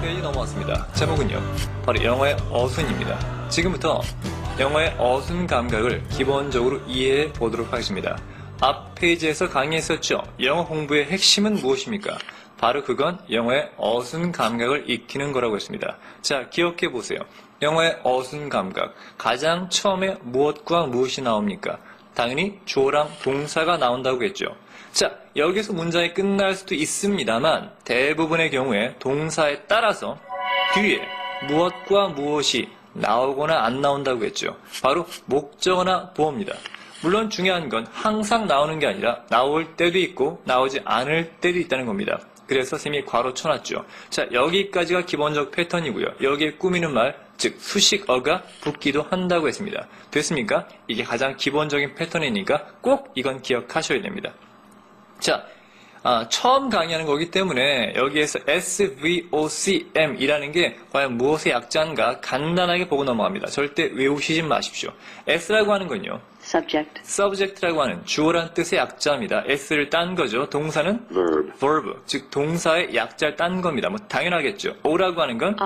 페이지 넘어왔습니다. 제목은요, 바로 영어의 어순입니다. 지금부터 영어의 어순 감각을 기본적으로 이해해 보도록 하겠습니다. 앞 페이지에서 강의했었죠. 영어 공부의 핵심은 무엇입니까? 바로 그건 영어의 어순 감각을 익히는 거라고 했습니다. 자, 기억해 보세요. 영어의 어순 감각, 가장 처음에 무엇과 무엇이 나옵니까? 당연히 주어랑 동사가 나온다고 했죠. 자, 여기서 문장이 끝날 수도 있습니다만 대부분의 경우에 동사에 따라서 뒤에 무엇과 무엇이 나오거나 안 나온다고 했죠. 바로 목적어나 보어입니다. 물론 중요한 건 항상 나오는 게 아니라 나올 때도 있고 나오지 않을 때도 있다는 겁니다. 그래서 쌤이 괄호 쳐놨죠. 자, 여기까지가 기본적 패턴이고요. 여기에 꾸미는 말, 즉 수식어가 붙기도 한다고 했습니다. 됐습니까? 이게 가장 기본적인 패턴이니까 꼭 이건 기억하셔야 됩니다. 자, 처음 강의하는 거기 때문에 여기에서 SVOCM 이라는 게 과연 무엇의 약자인가 간단하게 보고 넘어갑니다. 절대 외우시지 마십시오. S라고 하는 건요, subject라고 하는 주어란 뜻의 약자입니다. S를 딴 거죠. 동사는 verb, 즉 동사의 약자를 딴 겁니다. 뭐 당연하겠죠. O라고 하는 건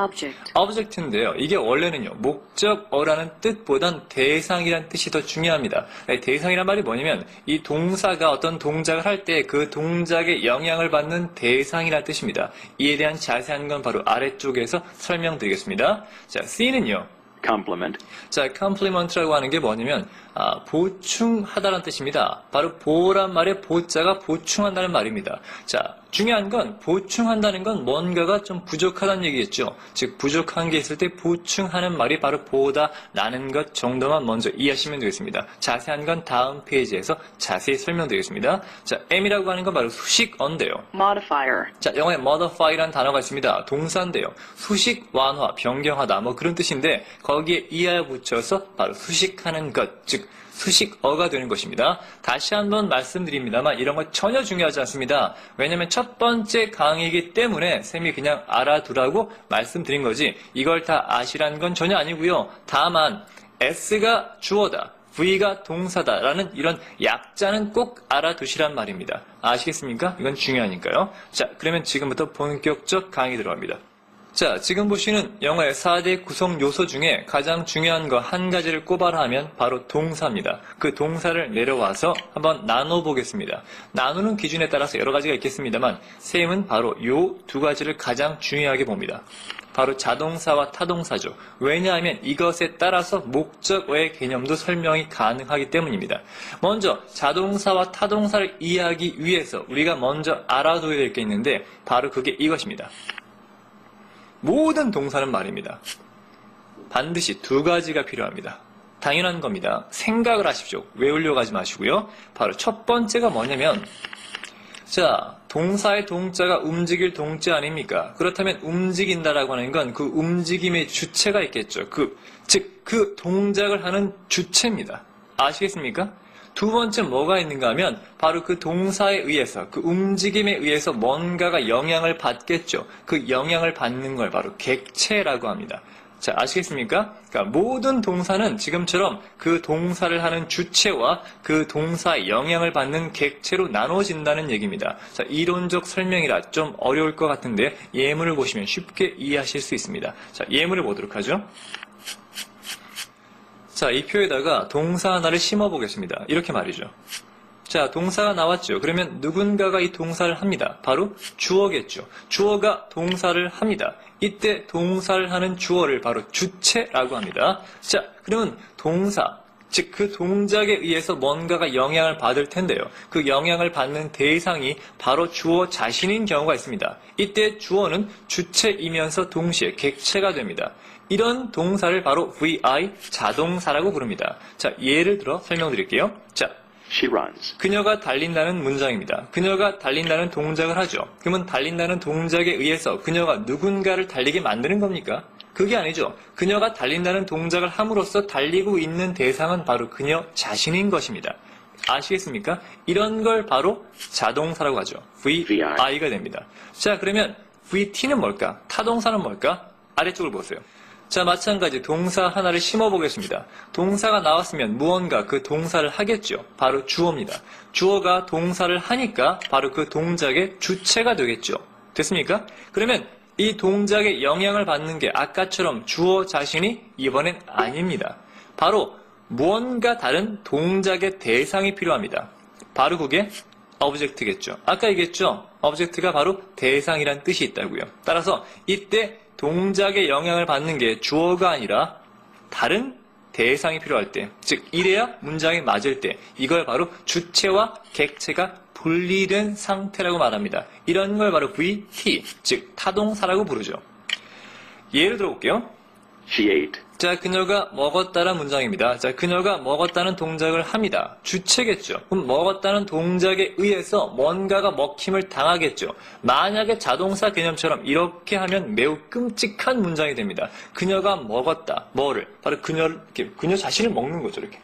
object인데요. 이게 원래는요, 목적어라는 뜻보단 대상이란 뜻이 더 중요합니다. 대상이란 말이 뭐냐면 이 동사가 어떤 동작을 할 때 그 동작의 영향을 받는 대상이란 뜻입니다. 이에 대한 자세한 건 바로 아래쪽에서 설명드리겠습니다. 자, C는요, complement. 자, compliment라고 하는 게 뭐냐면 보충하다라는 뜻입니다. 바로 보란 말의 보자가 보충한다는 말입니다. 자, 중요한 건 보충한다는 건 뭔가가 좀 부족하다는 얘기겠죠. 즉 부족한 게 있을 때 보충하는 말이 바로 보다 라는 것 정도만 먼저 이해하시면 되겠습니다. 자세한 건 다음 페이지에서 자세히 설명드리겠습니다. 자, M이라고 하는 건 바로 수식어인데요. modifier. 자, 영어에 modify라는 단어가 있습니다. 동사인데요. 수식, 완화, 변경하다 뭐 그런 뜻인데 거기에 이하에 붙여서 바로 수식하는 것, 즉 수식어가 되는 것입니다. 다시 한번 말씀드립니다만 이런 거 전혀 중요하지 않습니다. 왜냐면 첫 번째 강의이기 때문에 쌤이 그냥 알아두라고 말씀드린 거지 이걸 다 아시라는 건 전혀 아니고요. 다만 S가 주어다, V가 동사다라는 이런 약자는 꼭 알아두시란 말입니다. 아시겠습니까? 이건 중요하니까요. 자, 그러면 지금부터 본격적 강의 들어갑니다. 자, 지금 보시는 영어의 4대 구성 요소 중에 가장 중요한 거 한 가지를 꼽아라 하면 바로 동사입니다. 그 동사를 내려와서 한번 나눠보겠습니다. 나누는 기준에 따라서 여러 가지가 있겠습니다만 쌤은 바로 요 두 가지를 가장 중요하게 봅니다. 바로 자동사와 타동사죠. 왜냐하면 이것에 따라서 목적어의 개념도 설명이 가능하기 때문입니다. 먼저 자동사와 타동사를 이해하기 위해서 우리가 먼저 알아둬야 될 게 있는데 바로 그게 이것입니다. 모든 동사는 말입니다. 반드시 두 가지가 필요합니다. 당연한 겁니다. 생각을 하십시오. 외우려고 하지 마시고요. 바로 첫 번째가 뭐냐면 자, 동사의 동자가 움직일 동자 아닙니까? 그렇다면 움직인다라고 하는 건 그 움직임의 주체가 있겠죠. 즉 그 동작을 하는 주체입니다. 아시겠습니까? 두 번째 뭐가 있는가 하면 바로 그 동사에 의해서 그 움직임에 의해서 뭔가가 영향을 받겠죠. 그 영향을 받는 걸 바로 객체라고 합니다. 자, 아시겠습니까? 그러니까 모든 동사는 지금처럼 그 동사를 하는 주체와 그 동사의 영향을 받는 객체로 나눠진다는 얘기입니다. 자, 이론적 설명이라 좀 어려울 것 같은데 예문을 보시면 쉽게 이해하실 수 있습니다. 자, 예문을 보도록 하죠. 자, 이 표에다가 동사 하나를 심어보겠습니다. 이렇게 말이죠. 자, 동사가 나왔죠. 그러면 누군가가 이 동사를 합니다. 바로 주어겠죠. 주어가 동사를 합니다. 이때 동사를 하는 주어를 바로 주체라고 합니다. 자, 그러면 동사, 즉 그 동작에 의해서 뭔가가 영향을 받을 텐데요. 그 영향을 받는 대상이 바로 주어 자신인 경우가 있습니다. 이때 주어는 주체이면서 동시에 객체가 됩니다. 이런 동사를 바로 VI, 자동사라고 부릅니다. 자, 예를 들어 설명드릴게요. 자, She runs. 그녀가 달린다는 문장입니다. 그녀가 달린다는 동작을 하죠. 그러면 달린다는 동작에 의해서 그녀가 누군가를 달리게 만드는 겁니까? 그게 아니죠. 그녀가 달린다는 동작을 함으로써 달리고 있는 대상은 바로 그녀 자신인 것입니다. 아시겠습니까? 이런 걸 바로 자동사라고 하죠. VI가 됩니다. 자, 그러면 VT는 뭘까? 타동사는 뭘까? 아래쪽을 보세요. 자, 마찬가지 동사 하나를 심어보겠습니다. 동사가 나왔으면 무언가 그 동사를 하겠죠. 바로 주어입니다. 주어가 동사를 하니까 바로 그 동작의 주체가 되겠죠. 됐습니까? 그러면 이 동작에 영향을 받는 게 아까처럼 주어 자신이 이번엔 아닙니다. 바로 무언가 다른 동작의 대상이 필요합니다. 바로 그게 object겠죠. 아까 얘기했죠. object가 바로 대상이란 뜻이 있다고요. 따라서 이때 동작에 영향을 받는 게 주어가 아니라 다른 대상이 필요할 때, 즉 이래야 문장이 맞을 때 이걸 바로 주체와 객체가 분리된 상태라고 말합니다. 이런 걸 바로 VT, 즉 타동사라고 부르죠. 예를 들어볼게요. She ate. 자, 그녀가 먹었다는 문장입니다. 자, 그녀가 먹었다는 동작을 합니다. 주체겠죠. 그럼 먹었다는 동작에 의해서 뭔가가 먹힘을 당하겠죠. 만약에 자동사 개념처럼 이렇게 하면 매우 끔찍한 문장이 됩니다. 그녀가 먹었다. 뭐를? 바로 그녀 자신을 먹는 거죠, 이렇게.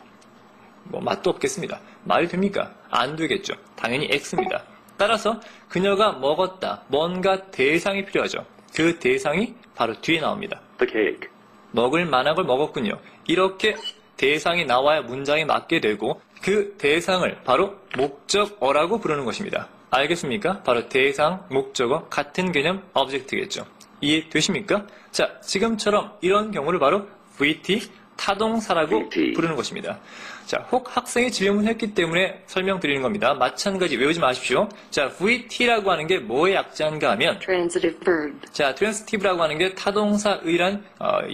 뭐, 맛도 없겠습니다. 말이 됩니까? 안 되겠죠. 당연히 X입니다. 따라서 그녀가 먹었다. 뭔가 대상이 필요하죠. 그 대상이 바로 뒤에 나옵니다. The cake. 먹을 만한 걸 먹었군요. 이렇게 대상이 나와야 문장이 맞게 되고 그 대상을 바로 목적어라고 부르는 것입니다. 알겠습니까? 바로 대상, 목적어, 같은 개념, object겠죠. 이해되십니까? 자, 지금처럼 이런 경우를 바로 VT, 타동사라고 VT. 부르는 것입니다. 자, 혹 학생이 질문했기 때문에 설명드리는 겁니다. 마찬가지 외우지 마십시오. 자, VT라고 하는 게 뭐의 약자인가 하면 Transitive verb. 자, 트랜스티브라고 하는 게 타동사의란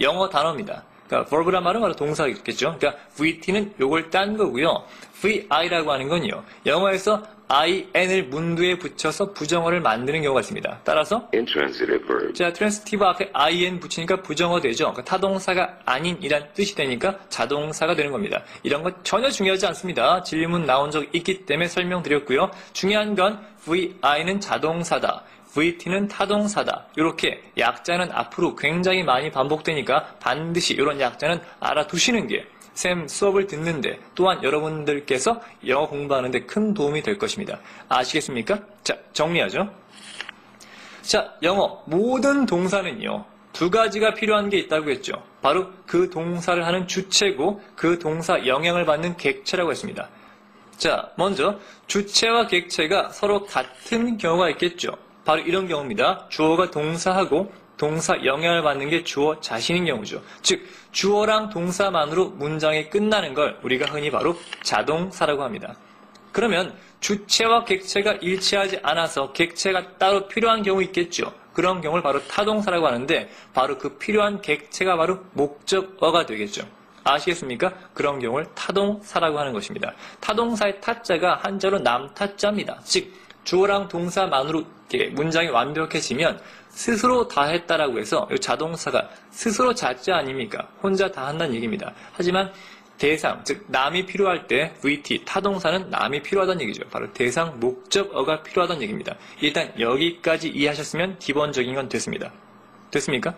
영어 단어입니다. 그러니까 verb란 말은 바로 동사겠죠. 그러니까 VT는 요걸 딴 거고요. VI라고 하는 건요. 영어에서 IN을 문두에 붙여서 부정어를 만드는 경우가 있습니다. 따라서 Intransitive verb. 자, 트랜스티브 앞에 IN 붙이니까 부정어 되죠. 그러니까 타동사가 아닌이란 뜻이 되니까 자동사가 되는 겁니다. 이런 거 전혀 중요하지 않습니다. 질문 나온 적 있기 때문에 설명드렸고요. 중요한 건 VI는 자동사다. VT는 타동사다. 이렇게 약자는 앞으로 굉장히 많이 반복되니까 반드시 이런 약자는 알아두시는 게 쌤 수업을 듣는데 또한 여러분들께서 영어 공부하는데 큰 도움이 될 것입니다. 아시겠습니까? 자, 정리하죠. 자, 영어 모든 동사는요. 두 가지가 필요한 게 있다고 했죠. 바로 그 동사를 하는 주체고 그 동사 영향을 받는 객체라고 했습니다. 자, 먼저 주체와 객체가 서로 같은 경우가 있겠죠. 바로 이런 경우입니다. 주어가 동사하고 동사 영향을 받는 게 주어 자신인 경우죠. 즉, 주어랑 동사만으로 문장이 끝나는 걸 우리가 흔히 바로 자동사라고 합니다. 그러면 주체와 객체가 일치하지 않아서 객체가 따로 필요한 경우 있겠죠. 그런 경우를 바로 타동사라고 하는데 바로 그 필요한 객체가 바로 목적어가 되겠죠. 아시겠습니까? 그런 경우를 타동사라고 하는 것입니다. 타동사의 타자가 한자로 남타자입니다. 즉, 주어랑 동사만으로 이렇게 문장이 완벽해지면 스스로 다 했다라고 해서 이 자동사가 스스로 자자 아닙니까? 혼자 다 한다는 얘기입니다. 하지만 대상, 즉 남이 필요할 때 VT, 타동사는 남이 필요하다는 얘기죠. 바로 대상, 목적어가 필요하다는 얘기입니다. 일단 여기까지 이해하셨으면 기본적인 건 됐습니다. 됐습니까?